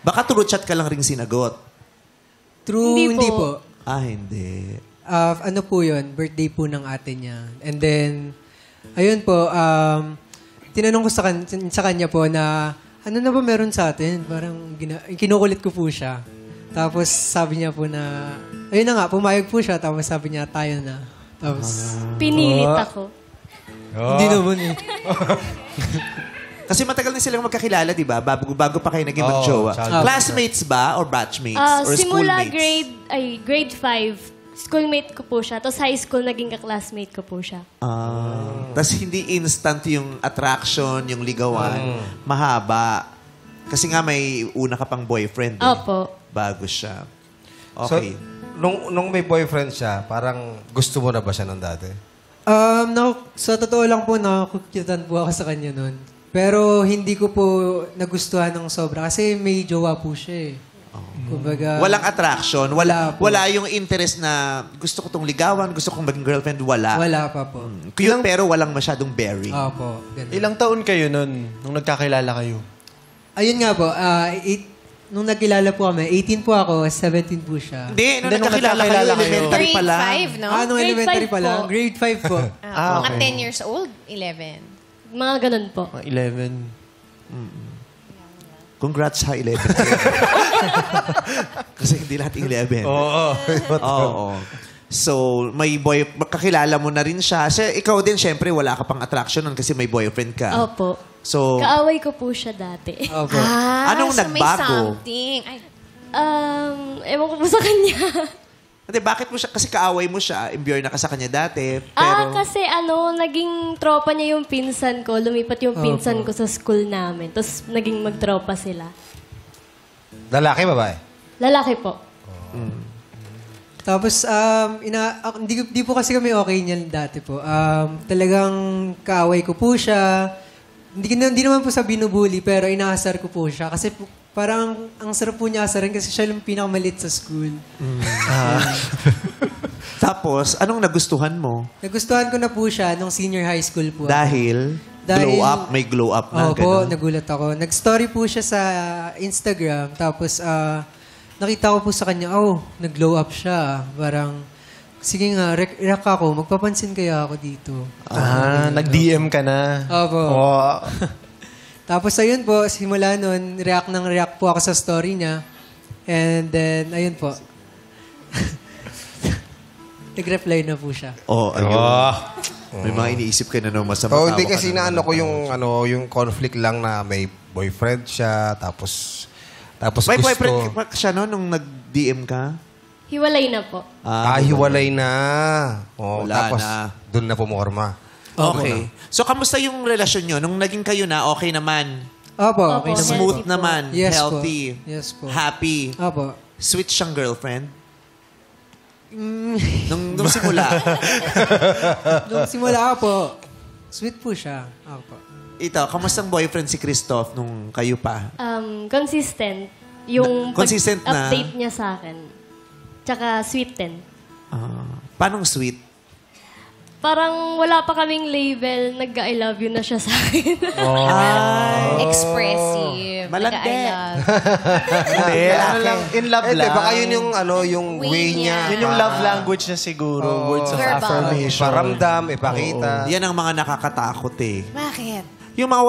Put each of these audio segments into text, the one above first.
Baka through chat ka lang ring sinagot. Hindi po. Hindi. Ano po yun? Birthday po ng ate niya. And then, ayun po, tinanong ko sa kanya po na, ano na ba meron sa atin? Parang kinukulit ko po siya. Tapos sabi niya po na, ayun na nga, pumayag po siya. Tapos sabi niya, tayo na. Tapos, Pinilit ako. hindi naman eh. Kasi matagal na silang magkakilala, di ba? Bago pa kayo naging mag-jowa. Classmates ba? Or batchmates? Or Simula schoolmates? grade 5, schoolmate ko po siya. Tapos high school, naging ka-classmate ko po siya. Tapos hindi instant yung attraction, yung ligawan. Mahaba. Kasi nga may una ka pang boyfriend. Opo. Bago siya. So, Okay. nung may boyfriend siya, parang gusto mo na ba siya nung dati? Sa totoo lang po, nakakukitan po ako sa kanya nun. Pero hindi ko po nagustuhan ng sobra kasi may jowa po siya eh. Kumbaga, Walang attraction. Wala, Wala po. wala yung interest na gusto ko tong ligawan, gusto kong maging girlfriend. Wala. wala pa po. Yun, pero walang masyadong bearing. Opo, ganun. Ilang taon kayo nun, nung nagkakilala kayo? Ayun nga po, nung nagkilala po kami, 18 po ako, 17 po siya. Hindi, nung Hindi, nung nagkakilala kayo, nagkakilala kayo. elementary pa Grade lang. 5, no? Nung Grade elementary 5 pa lang, po. grade 5 po. Mga 10 years old, 11. Mga ganun po. Mga 11. Congrats ha, 11. Kasi hindi lahat 11. Oo. So, kakilala mo na rin siya. Kasi ikaw din, syempre, wala ka pang attraction nun kasi may boyfriend ka. Opo. So, Kaaway ko po siya dati. Opo. Anong so may nagbago? something. Ay, Ewan ko po sa kanya. Hindi, bakit mo siya, kasi kaaway mo siya, imbyor na ka sa kanya dati, pero... Kasi naging tropa niya yung pinsan ko. Lumipat yung pinsan ko sa school namin. Tapos naging magtropa sila. Lalaki, babae? Lalaki po. Tapos, di po kasi kami okay niyan dati po. Talagang kaaway ko po siya. Hindi naman po sa binubuli, pero inaasar ko po siya. Kasi parang ang sarap po niya asarin kasi siya yung pinakamalit sa school. Tapos, anong nagustuhan mo? Nagustuhan ko na po siya nung senior high school po. Dahil glow up, may glow up na. Opo, ganun. nagulat ako. Nag-story po siya sa Instagram. Tapos, nakita ko po sa kanya, nag-glow up siya. Parang, sige nga, react ako. Magpapansin kaya ako dito. Nag-DM ka na. Opo. Oh. Tapos, ayun po, simula nun, react po ako sa story niya. And then, ayun po. Nag-reply na po siya. Ayun. May mga iniisip ka na nung masama. Hindi kasi naano ko yung conflict lang na may boyfriend siya, tapos May gusto. boyfriend pa siya no, nung nag-DM ka? Hiwalay na po. Hiwalay na. Wala Tapos, na. doon na pumorma. Okay. So, kamusta yung relasyon nyo? Nung naging kayo na, okay naman? Opo, okay Opo. naman. Smooth Healthy po. naman? Yes po. Healthy? Yes po. Happy? Opo. Sweet siyang girlfriend? Nung simula? Nung simula po, sweet po siya. Opo. Ito, kamustang boyfriend si Christoph nung kayo pa? Consistent. Yung Consistent na? update niya sa akin. Tsaka sweet din. Paanong sweet? Parang wala pa kaming label, nag-I love you na siya sa akin. expressive. Malandi. I love. Hindi, ano lang, in love lang. Baka yun yung, yung Way way niya. niya. Yun yung love language niya siguro. Words of Verbal. affirmation. Paramdam, ipakita. Yan ang mga nakakatakot eh. Bakit? Yung mga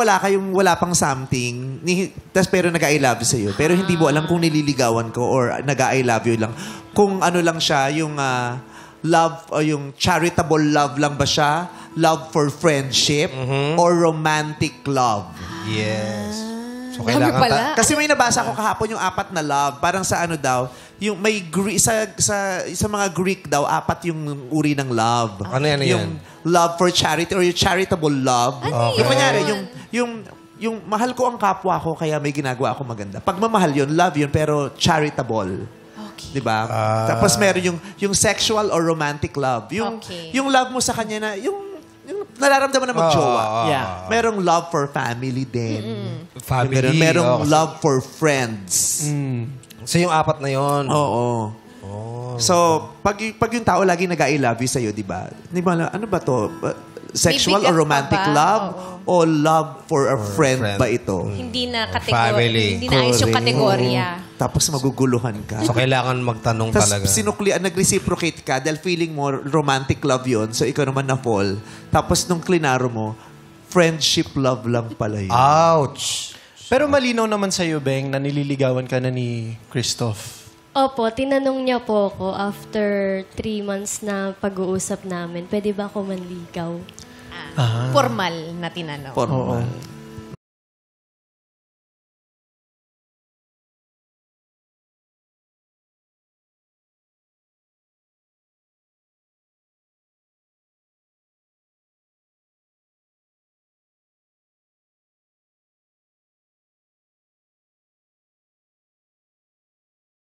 wala pang something, pero nag-I love you sa'yo. Pero hindi mo alam kung nililigawan ko or nag-I love you lang. Kung ano lang siya, yung love o yung charitable love lang ba siya? Love for friendship? Or romantic love? Yes. So, Dami kailangan pala. Kasi may nabasa ko kahapon yung 4 na love. Parang sa ano daw, yung may sa mga Greek daw, 4 yung uri ng love. Ano yan, Yung love for charity or yung charitable love. Ano Yung kunyari, yung mahal ko ang kapwa ko kaya may ginagawa ako maganda. Pagmamahal yun, love yun, pero charitable. Okay. Diba? Tapos meron yung sexual or romantic love. Okay. Yung love mo sa kanya na, yung nararamdaman na magjowa. Yeah. Merong love for family din. Family. Merong love for friends. So, yung 4 na yun. Oo. So, pag yung tao lagi nag-I love you sa'yo, di ba? Di ba, ano ba to? sexual May or bigat romantic pa ba? love o love for a friend friend. ba ito? Hindi na Family. hindi na ayos yung Correct. kategorya. Tapos maguguluhan ka. So, kailangan magtanong Tapos talaga. nag-reciprocate ka dahil feeling mo romantic love yon, so ikaw naman na-fall. Tapos nung klinaro mo, friendship love lang pala yun. Ouch! Pero malinaw naman sa'yo, Beng, na nililigawan ka na ni Christoph. Opo, tinanong niya po ako after 3 months na pag-uusap namin, pwede ba ako manligaw? Formal na tinanong. Formal.